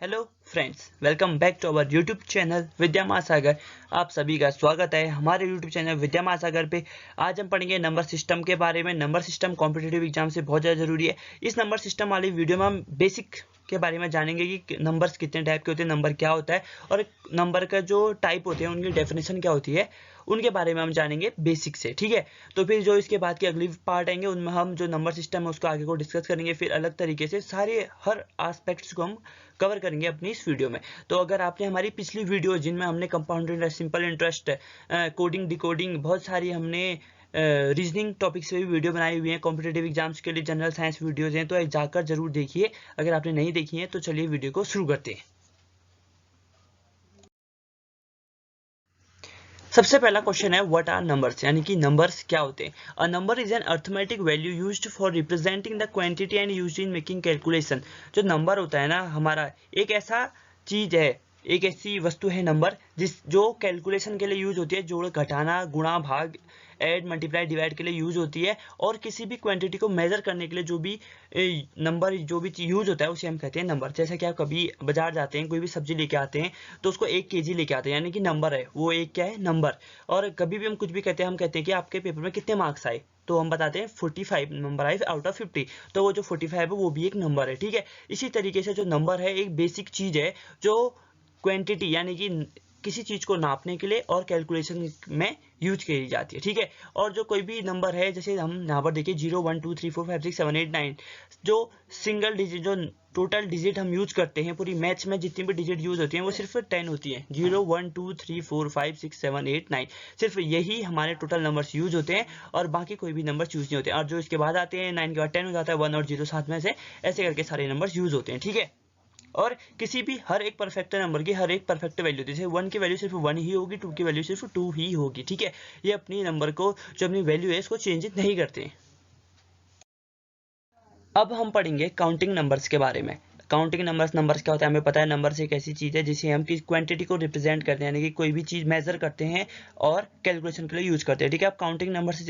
Hello friends, welcome back to our YouTube channel Vidya Mahasagar. आप सभी का स्वागत है हमारे यूट्यूब चैनल विद्या महासागर पे। आज हम पढ़ेंगे नंबर सिस्टम के बारे में। नंबर सिस्टम कॉम्पिटिटिव एग्जाम से बहुत ज़्यादा जरूरी है। इस नंबर सिस्टम वाली वीडियो में हम बेसिक के बारे में जानेंगे कि नंबर्स कितने टाइप के होते हैं, नंबर क्या होता है और नंबर का जो टाइप होते हैं उनकी डेफिनेशन क्या होती है, उनके बारे में हम जानेंगे बेसिक से। ठीक है, तो फिर जो इसके बाद की अगली पार्ट आएंगे उनमें हम जो नंबर सिस्टम है उसको आगे को डिस्कस करेंगे। फिर अलग तरीके से सारे हर एस्पेक्ट्स को हम कवर करेंगे अपनी इस वीडियो में। तो अगर आपने हमारी पिछली वीडियो जिनमें हमने compound interest, simple interest, coding, decoding, बहुत सारी हमने रीजनिंग टॉपिक से भी वीडियो बनाई हुई है, कॉम्पिटेटिव एग्जाम्स के लिए जनरल साइंस वीडियोज हैं, तो जाकर जरूर देखिए। अगर आपने नहीं देखी है तो चलिए वीडियो को शुरू करते हैं। सबसे पहला क्वेश्चन है व्हाट आर नंबर्स, यानी कि नंबर्स क्या होते हैं। A number is an arithmetic value used for representing the quantity and used in making calculation. जो नंबर होता है ना हमारा, एक ऐसा चीज है, एक ऐसी वस्तु है नंबर जो कैलकुलेशन के लिए यूज होती है, जोड़, घटाना, गुणा, भाग, ऐड, मल्टीप्लाई, डिवाइड के लिए यूज होती है। और किसी भी क्वांटिटी को मेजर करने के लिए जो भी नंबर जो भी यूज होता है उसे हम कहते हैं नंबर। जैसे कि आप कभी बाजार जाते हैं, कोई भी सब्जी लेके आते हैं तो उसको 1 kg लेके आते हैं, यानी कि नंबर है वो, एक क्या है, नंबर। और कभी भी हम कुछ भी कहते हैं, हम कहते हैं कि आपके पेपर में कितने मार्क्स आए, तो हम बताते हैं 45 नंबर आए आउट ऑफ 50। तो वो जो 45 है वो भी एक नंबर है। ठीक है, इसी तरीके से जो नंबर है एक बेसिक चीज है जो क्वांटिटी यानी कि किसी चीज को नापने के लिए और कैलकुलेशन में यूज की जाती है। ठीक है, और जो कोई भी नंबर है, जैसे हम यहाँ पर देखिए 0 1 2 3 4 5 6 7 8 9, जो सिंगल डिजिट, जो टोटल डिजिट हम यूज करते हैं, पूरी मैथ्स में जितनी भी डिजिट यूज होती हैं वो सिर्फ 10 होती हैं। 0 1 2 3 4 5 6 7 8 9, सिर्फ यही हमारे टोटल नंबर्स यूज होते हैं और बाकी कोई भी नंबर यूज नहीं होते। और जो इसके बाद आते हैं 9 के बाद 10 हो जाता है, 1 और 0 साथ में से, ऐसे करके सारे नंबर्स यूज होते हैं। ठीक है, और किसी भी हर एक परफेक्ट नंबर की हर एक परफेक्ट वैल्यू, जैसे 1 की वैल्यू सिर्फ 1 ही होगी, 2 की वैल्यू सिर्फ 2 ही होगी। ठीक है, ये अपनी नंबर को जो अपनी वैल्यू है इसको चेंज नहीं करते। अब हम पढ़ेंगे काउंटिंग नंबर्स के बारे में। काउंटिंग नंबर्स, नंबर्स क्या होता है हमें पता है। नंबर्स एक ऐसी चीज है जिसे हम किस क्वांटिटी को रिप्रेजेंट करते हैं, यानी कि कोई भी चीज मेजर करते हैं और कैलकुलेशन के लिए यूज करते हैं। ठीक है, अब काउंटिंग नंबर्स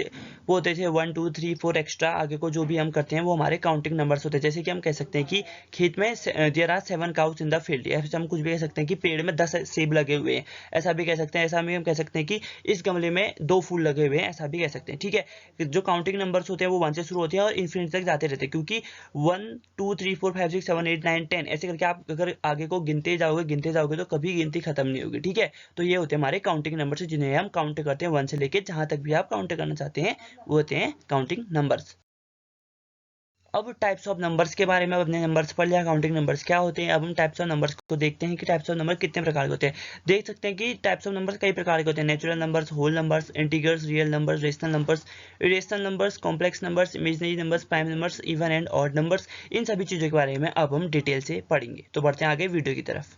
वो होते हैं 1 2 3 4 एक्स्ट्रा आगे को जो भी हम करते हैं वो हमारे काउंटिंग नंबर्स होते हैं। जैसे कि हम कह सकते हैं कि खेत में there are 7 cows in the field, या फिर हम कुछ भी कह सकते हैं कि पेड़ में 10 सेब लगे हुए हैं, ऐसा भी कह सकते हैं। ऐसा भी हम कह सकते हैं कि इस गमले में 2 फूल लगे हुए हैं, ऐसा भी कह सकते हैं। ठीक है, जो काउंटिंग नंबर्स होते हैं वो 1 से शुरू होते हैं और इन्फिनिटी तक जाते रहते हैं, क्योंकि 1 2 3 4 5 6 7 8 9 10 ऐसे करके आप अगर आगे को गिनते जाओगे तो कभी गिनती खत्म नहीं होगी। ठीक है, तो ये होते हैं हमारे काउंटिंग नंबर्स जिन्हें हम काउंट करते हैं 1 से लेके जहां तक भी आप काउंट करना चाहते हैं, वो होते हैं काउंटिंग नंबर्स। अब टाइप्स ऑफ नंबर्स के बारे में, अब अपने नंबर्स पढ़ लिया, काउंटिंग नंबर्स क्या होते हैं। अब हम टाइप्स ऑफ नंबर्स को देखते हैं कि टाइप्स ऑफ नंबर कितने प्रकार के होते हैं। देख सकते हैं कि टाइप्स ऑफ नंबर्स कई प्रकार के होते हैं। Natural numbers, whole numbers, integers, real numbers, rational numbers, irrational numbers, complex numbers, imaginary numbers, prime numbers, even and odd numbers. इन सभी चीजों के बारे में अब हम डिटेल से पढ़ेंगे। तो बढ़ते हैं आगे वीडियो की तरफ।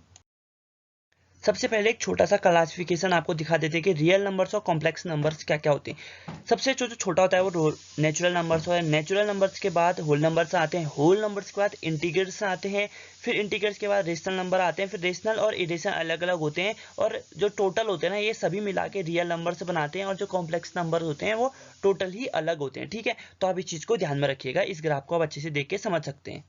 सबसे पहले एक छोटा सा क्लासिफिकेशन आपको दिखा देते हैं कि रियल नंबर्स और कॉम्प्लेक्स नंबर्स क्या क्या होते हैं। सबसे जो छोटा होता है वो नेचुरल नंबर्स है। नेचुरल नंबर्स के बाद होल नंबर्स आते हैं, होल नंबर्स के बाद इंटीजर्स आते हैं, फिर इंटीजर्स के बाद रेशनल नंबर आते हैं, फिर रेशनल और इरेशनल अलग अलग होते हैं। और जो टोटल होते हैं ना, ये सभी मिला के रियल नंबर्स बनाते हैं, और जो कॉम्प्लेक्स नंबर होते हैं वो टोटल ही अलग होते हैं। ठीक है, तो आप इस चीज को ध्यान में रखिएगा, इस ग्राफ को आप अच्छे से देख के समझ सकते हैं।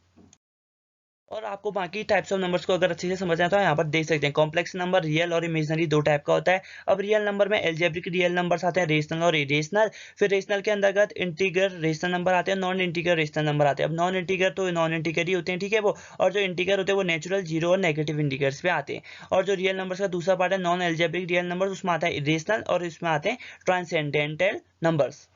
और आपको बाकी टाइप्स ऑफ नंबर्स को अगर अच्छे से समझना है तो यहाँ पर देख सकते हैं। कॉम्प्लेक्स नंबर, रियल और इमेजिनरी, दो टाइप का होता है। अब रियल नंबर में एल्जेब्रिक रियल नंबर्स आते हैं, रेशनल और इरेशनल। फिर रेशनल के अंतर्गत इंटीगर रेशनल नंबर आते हैं, नॉन इंटीगर रेशनल नंबर आते हैं। अब नॉन इंटीगर तो नॉन इंटीगर ही होते हैं, ठीक है वो। और जो इंटीगर होते हैं वो नेचुरल, जीरो और नेगेटिव इंटीगर्स पे आते हैं। और जो रियल नंबर्स का दूसरा पार्ट है नॉन एल्जेब्रिक रियल नंबर, उसमें आता है इरेशनल और इसमें आते हैं ट्रांसेंडेंटल नंबर्स।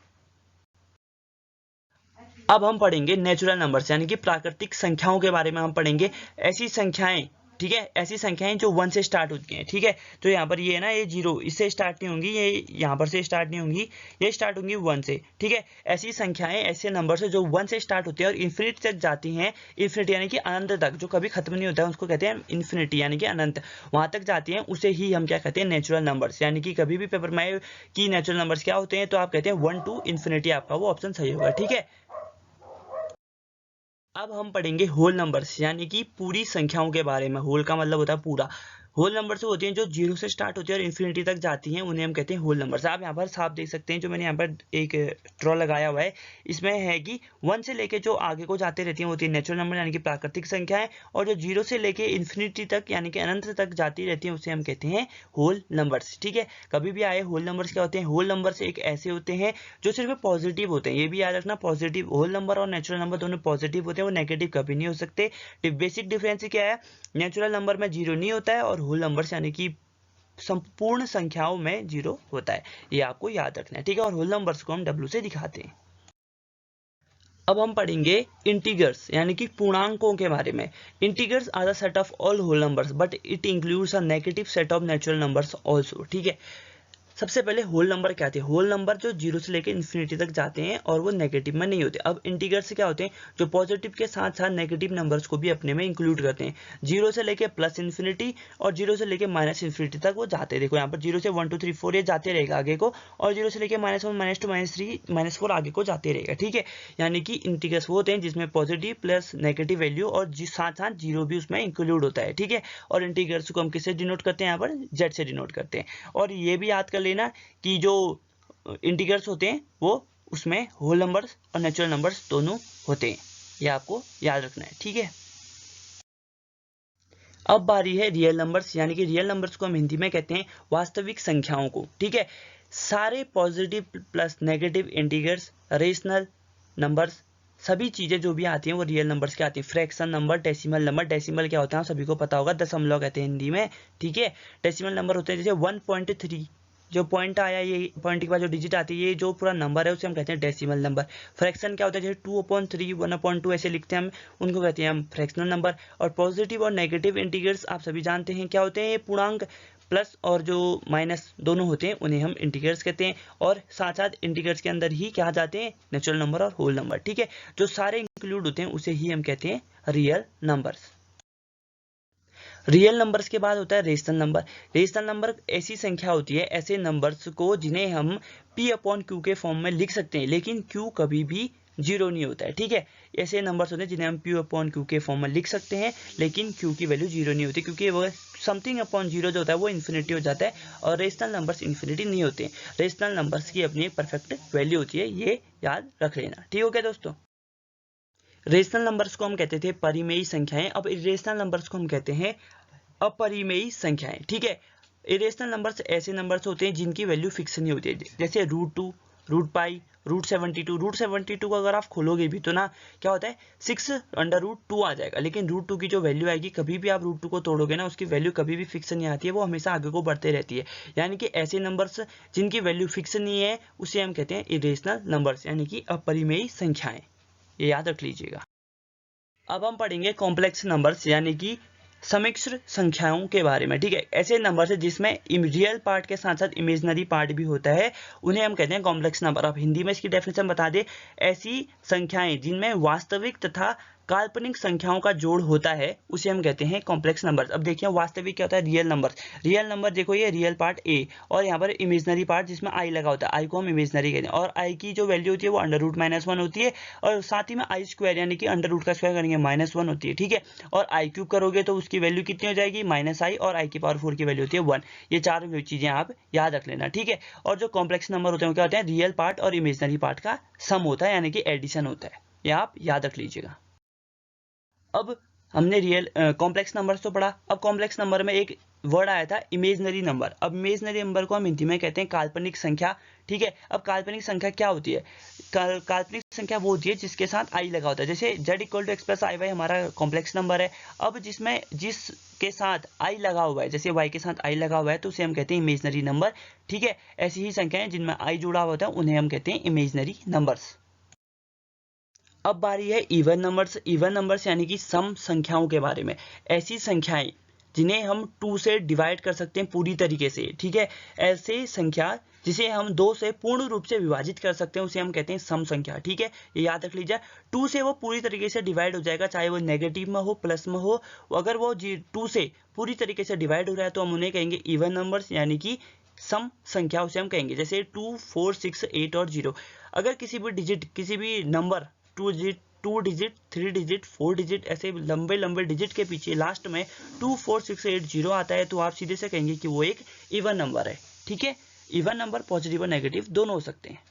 अब हम पढ़ेंगे नेचुरल नंबर्स, यानी कि प्राकृतिक संख्याओं के बारे में हम पढ़ेंगे। ऐसी संख्याएं, ठीक है, ऐसी संख्याएं जो 1 से स्टार्ट होती हैं। ठीक है, तो यहाँ पर ये है ना, ये 0 इससे स्टार्ट नहीं होंगी, ये यहाँ पर से स्टार्ट नहीं होंगी, ये स्टार्ट होंगी 1 से। ठीक है, ऐसी संख्याएं, ऐसे नंबर से जो 1 से स्टार्ट होते हैं और इन्फिनिटी तक जाती हैं। इन्फिनिटी यानी कि अनंत तक, जो कभी खत्म नहीं होता है उसको कहते हैं इन्फिनिटी, यानी कि अनंत, वहां तक जाती हैं, उसे ही हम क्या कहते हैं, नेचुरल नंबर्स। यानी कि कभी भी पेपर में कि नेचुरल नंबर्स क्या होते हैं तो आप कहते हैं 1 to इन्फिनिटी, आपका वो ऑप्शन सही होगा। ठीक है, अब हम पढ़ेंगे होल नंबर्स, यानी कि पूरी संख्याओं के बारे में। होल का मतलब होता है पूरा। होल नंबर्स होती हैं जो 0 से स्टार्ट होती है और इन्फिनिटी तक जाती हैं, उन्हें हम कहते हैं होल नंबर्स। आप यहाँ पर साफ देख सकते हैं, जो मैंने यहाँ पर एक ड्रॉ लगाया हुआ है, इसमें है कि 1 से लेके जो आगे को जाते रहती हैं होती है नेचुरल नंबर यानी कि प्राकृतिक संख्याएं, और जो 0 से लेके इन्फिनिटी तक यानी कि अनंत तक जाती रहती हैं उसे हम कहते हैं होल नंबर्स। ठीक है, कभी भी आए होल नंबर्स क्या होते हैं, होल नंबर्स एक ऐसे होते हैं जो सिर्फ पॉजिटिव होते हैं, ये भी याद रखना, पॉजिटिव होल नंबर और नेचुरल नंबर दोनों पॉजिटिव होते हैं, वो नेगेटिव कभी नहीं हो सकते। बेसिक डिफरेंस क्या है, नेचुरल नंबर में 0 नहीं होता है और होल नंबर्स यानी कि संपूर्ण संख्याओं में 0 होता है, ये आपको याद रखना है। ठीक है, और होल नंबर्स को हम W से दिखाते हैं। अब हम पढ़ेंगे इंटीगर्स यानी कि पूर्णांकों के बारे में। Integers are the set of all whole numbers but it includes a negative set of natural numbers also. ठीक है, सबसे पहले होल नंबर क्या होते हैं, होल नंबर जो 0 से लेकर इन्फिनिटी तक जाते हैं और वो नेगेटिव में नहीं होते। अब इंटीगर्स क्या होते हैं, जो पॉजिटिव के साथ साथ नेगेटिव नंबर्स को भी अपने में इंक्लूड करते हैं। 0 से लेकर प्लस इन्फिनिटी और 0 से लेकर माइनस इन्फिनिटी तक वो जाते हैं। देखो यहाँ पर 0 से 1 2 3 4 ये जाते रहेगा आगे को, और 0 से लेकर -1 -2 -3 -4 आगे को जाते रहेगा। ठीक है, यानी कि इंटीगर्स वो होते हैं जिसमें पॉजिटिव प्लस नेगेटिव वैल्यू और साथ साथ 0 भी उसमें इंक्लूड होता है। ठीक है, और इंटीगर्स को हम किससे डिनोट करते हैं, यहाँ पर Z से डिनोट करते हैं। और ये भी याद कर लेना कि जो इंटीगर्स होते हैं वो उसमें होल नंबर्स और नेचुरल नंबर्स दोनों होते हैं, ये आपको याद रखना है। ठीक है, अब बारी है रियल नंबर्स यानी कि रियल नंबर्स को हम हिंदी में कहते हैं वास्तविक संख्याओं को। ठीक है, सारे positive plus negative integers, rational numbers, सभी चीजें जो भी आती हैं वो रियल नंबर्स के आती हैं। Fraction number, decimal number, decimal क्या होता है सभी को पता होगा, दशमलव कहते हैं हिंदी में। ठीक है, डेसिमल नंबर होते हैं जैसे 1.3, जो पॉइंट आया, ये पॉइंट के बाद जो डिजिट आती है, ये जो पूरा नंबर है उसे हम कहते हैं डेसिमल नंबर। फ्रैक्शन क्या होता है, जैसे 2/3, 1/2 ऐसे लिखते हैं हम, उनको कहते हैं हम फ्रैक्शनल नंबर। और पॉजिटिव और नेगेटिव इंटीगर्स आप सभी जानते हैं क्या होते हैं, ये पूर्णांक प्लस और जो माइनस दोनों होते हैं उन्हें हम इंटीगर्स कहते हैं। और साथ साथ इंटीगर्स के अंदर ही क्या जाते हैं, नेचुरल नंबर और होल नंबर। ठीक है, जो सारे इंक्लूड होते हैं उसे ही हम कहते हैं रियल नंबर्स। रियल नंबर्स के बाद होता है रेशनल नंबर। रेशनल नंबर ऐसी संख्या होती है, ऐसे नंबर्स को जिन्हें हम P/Q के फॉर्म में लिख सकते हैं, लेकिन Q कभी भी 0 नहीं होता है। ठीक है, ऐसे नंबर्स होते हैं जिन्हें हम P/Q के फॉर्म में लिख सकते हैं, लेकिन Q की वैल्यू 0 नहीं होती, क्योंकि वो समथिंग अपॉन 0 जो होता है वो इन्फिनिटी हो जाता है, और रेशनल नंबर्स इन्फिनिटी नहीं होते। रेशनल नंबर्स की अपनी परफेक्ट वैल्यू होती है, ये याद रख लेना। ठीक हो गया दोस्तों, रेशनल नंबर्स को हम कहते थे परिमेयी संख्याएं, अब इरेशनल नंबर्स को हम कहते हैं अपरिमेयी संख्याएं। ठीक है, इरेशनल नंबर्स ऐसे नंबर्स होते हैं जिनकी वैल्यू फिक्स नहीं होती है, जैसे √2, √π, √72। √72 को अगर आप खोलोगे भी तो ना क्या होता है, 6√2 आ जाएगा, लेकिन √2 की जो वैल्यू आएगी, कभी भी आप √2 को तोड़ोगे ना, उसकी वैल्यू कभी भी फिक्स नहीं आती है, वो हमेशा आगे को बढ़ते रहती है। यानी कि ऐसे नंबर्स जिनकी वैल्यू फिक्स नहीं है उसे हम कहते हैं इरेशनल नंबर्स यानी कि अपरिमेयी संख्याएं, ये याद रख लीजिएगा। अब हम पढ़ेंगे कॉम्प्लेक्स नंबर्स यानी कि समिश्र संख्याओं के बारे में। ठीक है, ऐसे नंबर है जिसमें रियल पार्ट के साथ साथ इमेजिनरी पार्ट भी होता है, उन्हें हम कहते हैं कॉम्प्लेक्स नंबर। अब हिंदी में इसकी डेफिनेशन बता दे, ऐसी संख्याएं जिनमें वास्तविक तथा काल्पनिक संख्याओं का जोड़ होता है उसे हम कहते हैं कॉम्प्लेक्स नंबर्स। अब देखिए वास्तविक क्या होता है, रियल नंबर। रियल नंबर देखो, ये रियल पार्ट A और यहाँ पर इमेजिनरी पार्ट जिसमें I लगा होता है, I को हम इमेजिनरी कहते हैं, और I की जो वैल्यू होती है वो √-1 होती है, और साथ ही में I² यानी कि अंडर का स्क्वायर करेंगे -1 होती है। ठीक है, और I³ करोगे तो उसकी वैल्यू कितनी हो जाएगी, -I, और I⁴ की वैल्यू होती है 1। ये चार चीजें आप याद रख लेना। ठीक है, और जो कॉम्प्लेक्स नंबर होते हैं क्या होते हैं, रियल पार्ट और इमेजिनरी पार्ट का सम होता है यानी कि एडिशन होता है, ये आप याद रख लीजिएगा। अब हमने रियल कॉम्प्लेक्स नंबर्स तो पढ़ा, अब कॉम्प्लेक्स नंबर में एक वर्ड आया था इमेजिनरी नंबर। अब इमेजिनरी नंबर को हम हिंदी में कहते हैं काल्पनिक संख्या। ठीक है, अब काल्पनिक संख्या क्या होती है, काल्पनिक संख्या वो होती है जिसके साथ I लगा होता है, जैसे Z = X + IY हमारा कॉम्प्लेक्स नंबर है। अब जिसके साथ I लगा हुआ है, जैसे Y के साथ I लगा हुआ है, तो उसे हम कहते हैं इमेजिनरी नंबर। ठीक है, ऐसी ही संख्याएं जिनमें I जुड़ा हुआ होता है उन्हें हम कहते हैं इमेजिनरी नंबर्स। अब बारी है इवन नंबर्स। इवन नंबर्स यानी कि सम संख्याओं के बारे में, ऐसी संख्याएं जिन्हें हम 2 से डिवाइड कर सकते हैं पूरी तरीके से। ठीक है, ऐसे संख्या जिसे हम 2 से पूर्ण रूप से विभाजित कर सकते हैं उसे हम कहते हैं सम संख्या। ठीक है, ये याद रख लीजिए, 2 से वो पूरी तरीके से डिवाइड हो जाएगा, चाहे वो नेगेटिव में हो प्लस में हो, अगर वो 2 से पूरी तरीके से डिवाइड हो रहा है तो हम उन्हें कहेंगे इवन नंबर्स यानी कि सम संख्या उसे हम कहेंगे, जैसे 2, 4, 6, 8 और 0। अगर किसी भी डिजिट, किसी भी number 2 digit 2 digit, 3 digit, 4 digit, ऐसे लंबे लंबे डिजिट के पीछे लास्ट में 24680 आता है तो आप सीधे से कहेंगे कि वो एक इवन नंबर है। ठीक है, इवन नंबर पॉजिटिव और नेगेटिव दोनों हो सकते हैं।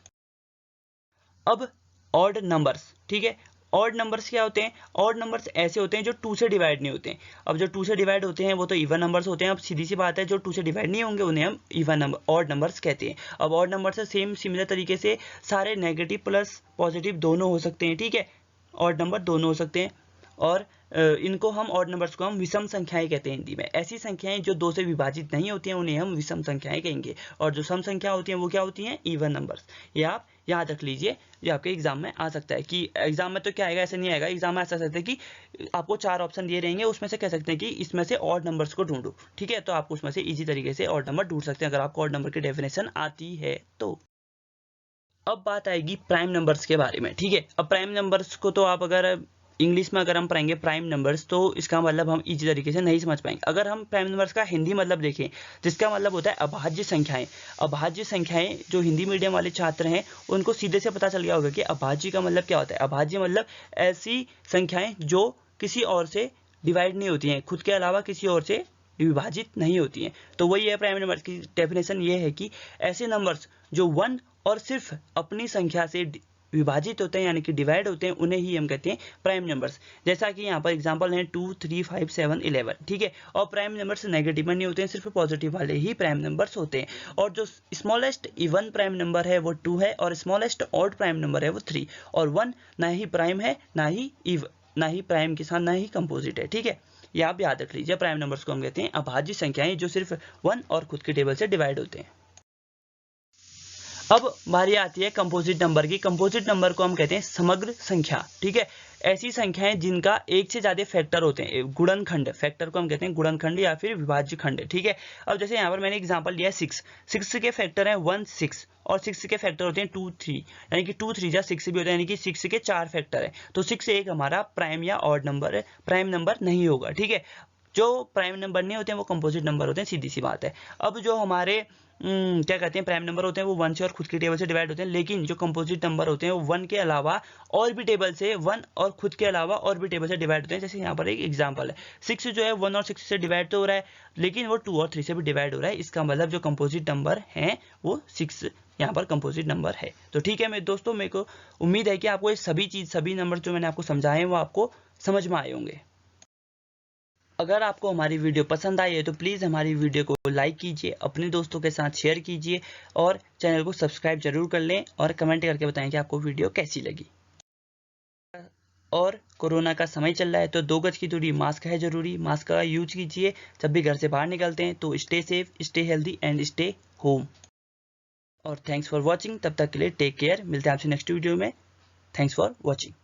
अब ऑड नंबर्स, ठीक है, ऑड नंबर्स क्या होते हैं? ऑड नंबर्स ऐसे होते हैं जो 2 से डिवाइड नहीं होते हैं। अब जो 2 से डिवाइड होते हैं वो तो इवन नंबर्स होते हैं। अब सीधी सी बात है, जो 2 से डिवाइड नहीं होंगे उन्हें हम इवन नंबर, ऑड नंबर्स कहते हैं। अब ऑड नंबर से सेम सिमिलर तरीके से सारे नेगेटिव प्लस पॉजिटिव दोनों हो सकते हैं। ठीक है, ऑड नंबर दोनों हो सकते हैं। और इनको हम ऑड नंबर्स को हम विषम संख्याएं कहते हैं हिंदी में। ऐसी संख्याएं जो 2 से विभाजित नहीं होती हैं उन्हें हम विषम संख्याएं कहेंगे। और जो सम संख्या होती हैं वो क्या होती हैं? Even numbers. ये आप याद रख लीजिए, ये आपके एग्जाम में आ सकता है। कि एग्जाम में तो क्या आएगा, ऐसे नहीं आएगा। एग्जाम में ऐसा सकता है कि आपको 4 ऑप्शन दिए रहेंगे, उसमें से कह सकते हैं कि इसमें से ऑड नंबर्स को ढूंढो। ठीक है, तो आप उसमें से इजी तरीके से ऑड नंबर ढूंढ सकते हैं अगर आपको ऑड नंबर की डेफिनेशन आती है तो। अब बात आएगी प्राइम नंबर्स के बारे में। ठीक है, अब प्राइम नंबर्स को तो आप अगर इंग्लिश में अगर हम पढ़ेंगे प्राइम नंबर्स तो इसका मतलब हम इजी तरीके से नहीं समझ पाएंगे। अगर हम प्राइम नंबर्स का हिंदी मतलब देखें, जिसका मतलब होता है अभाज्य संख्याएं। अभाज्य संख्याएं जो हिंदी मीडियम वाले छात्र हैं उनको सीधे से पता चल गया होगा कि अभाज्य का मतलब क्या होता है। अभाज्य मतलब ऐसी संख्याएं जो किसी और से डिवाइड नहीं होती हैं, खुद के अलावा किसी और से विभाजित नहीं होती हैं। तो वही है प्राइम नंबर्स की डेफिनेशन। ये है कि ऐसे नंबर्स जो 1 और सिर्फ अपनी संख्या से विभाजित होते हैं यानी कि डिवाइड होते हैं, उन्हें ही हम कहते हैं प्राइम नंबर्स। जैसा कि यहाँ पर एग्जांपल हैं 2, 3, 5, 7, 11। ठीक है, और प्राइम नंबर्स नेगेटिव में नहीं होते हैं, सिर्फ पॉजिटिव वाले ही प्राइम नंबर्स होते हैं। और जो स्मॉलेस्ट इवन प्राइम नंबर है वो 2 है, और स्मॉलेस्ट ऑड प्राइम नंबर है वो 3। और 1 ना ही प्राइम है ना ही प्राइम के साथ ना ही कंपोजिट है। ठीक है, ये आप याद रख लीजिए। प्राइम नंबर्स को हम कहते हैं अभाज्य संख्याएं जो सिर्फ 1 और खुद के टेबल से डिवाइड होते हैं। अब बारी आती है कंपोजिट नंबर की। कंपोजिट नंबर को हम कहते हैं समग्र संख्या। ठीक है, ऐसी संख्याएं जिनका एक से ज्यादा फैक्टर होते हैं, गुणनखंड। फैक्टर को हम कहते हैं गुणनखंड या फिर विभाज्य खंड। ठीक है, अब जैसे यहाँ पर मैंने एग्जांपल लिया 6 के फैक्टर है 1, 6 और 6 के फैक्टर होते हैं 2, 3, यानी कि 2, 3 6 भी होता है, यानी कि 6 के 4 फैक्टर है। तो 6 एक हमारा प्राइम या ऑड नंबर है, प्राइम नंबर नहीं होगा। ठीक है, जो प्राइम नंबर नहीं होते हैं वो कंपोजिट नंबर होते हैं, सीधी सी बात है। अब जो हमारे क्या कहते हैं प्राइम नंबर होते हैं वो 1 से और खुद के टेबल से डिवाइड होते हैं, लेकिन जो कंपोजिट नंबर होते हैं वो 1 के अलावा और भी टेबल से, 1 और खुद के अलावा और भी टेबल से डिवाइड होते हैं। जैसे यहाँ पर एक एग्जांपल है 6 जो है 1 और 6 से डिवाइड तो हो रहा है, लेकिन वो 2 और 3 से भी डिवाइड हो रहा है। इसका मतलब जो कंपोजिट नंबर है वो 6 यहाँ पर कंपोजिट नंबर है। तो ठीक है मेरे दोस्तों, मेरे को उम्मीद है कि आपको ये सभी नंबर जो मैंने आपको समझाए हैं वो आपको समझ में आए होंगे। अगर आपको हमारी वीडियो पसंद आई है तो प्लीज़ हमारी वीडियो को लाइक कीजिए, अपने दोस्तों के साथ शेयर कीजिए और चैनल को सब्सक्राइब जरूर कर लें और कमेंट करके बताएं कि आपको वीडियो कैसी लगी। और कोरोना का समय चल रहा है तो 2 गज की दूरी, मास्क है जरूरी, मास्क का यूज कीजिए। जब भी घर से बाहर निकलते हैं तो stay safe, stay healthy and stay home. और थैंक्स फॉर वॉचिंग। तब तक के लिए टेक केयर। मिलते हैं आपसे नेक्स्ट वीडियो में। Thanks for watching.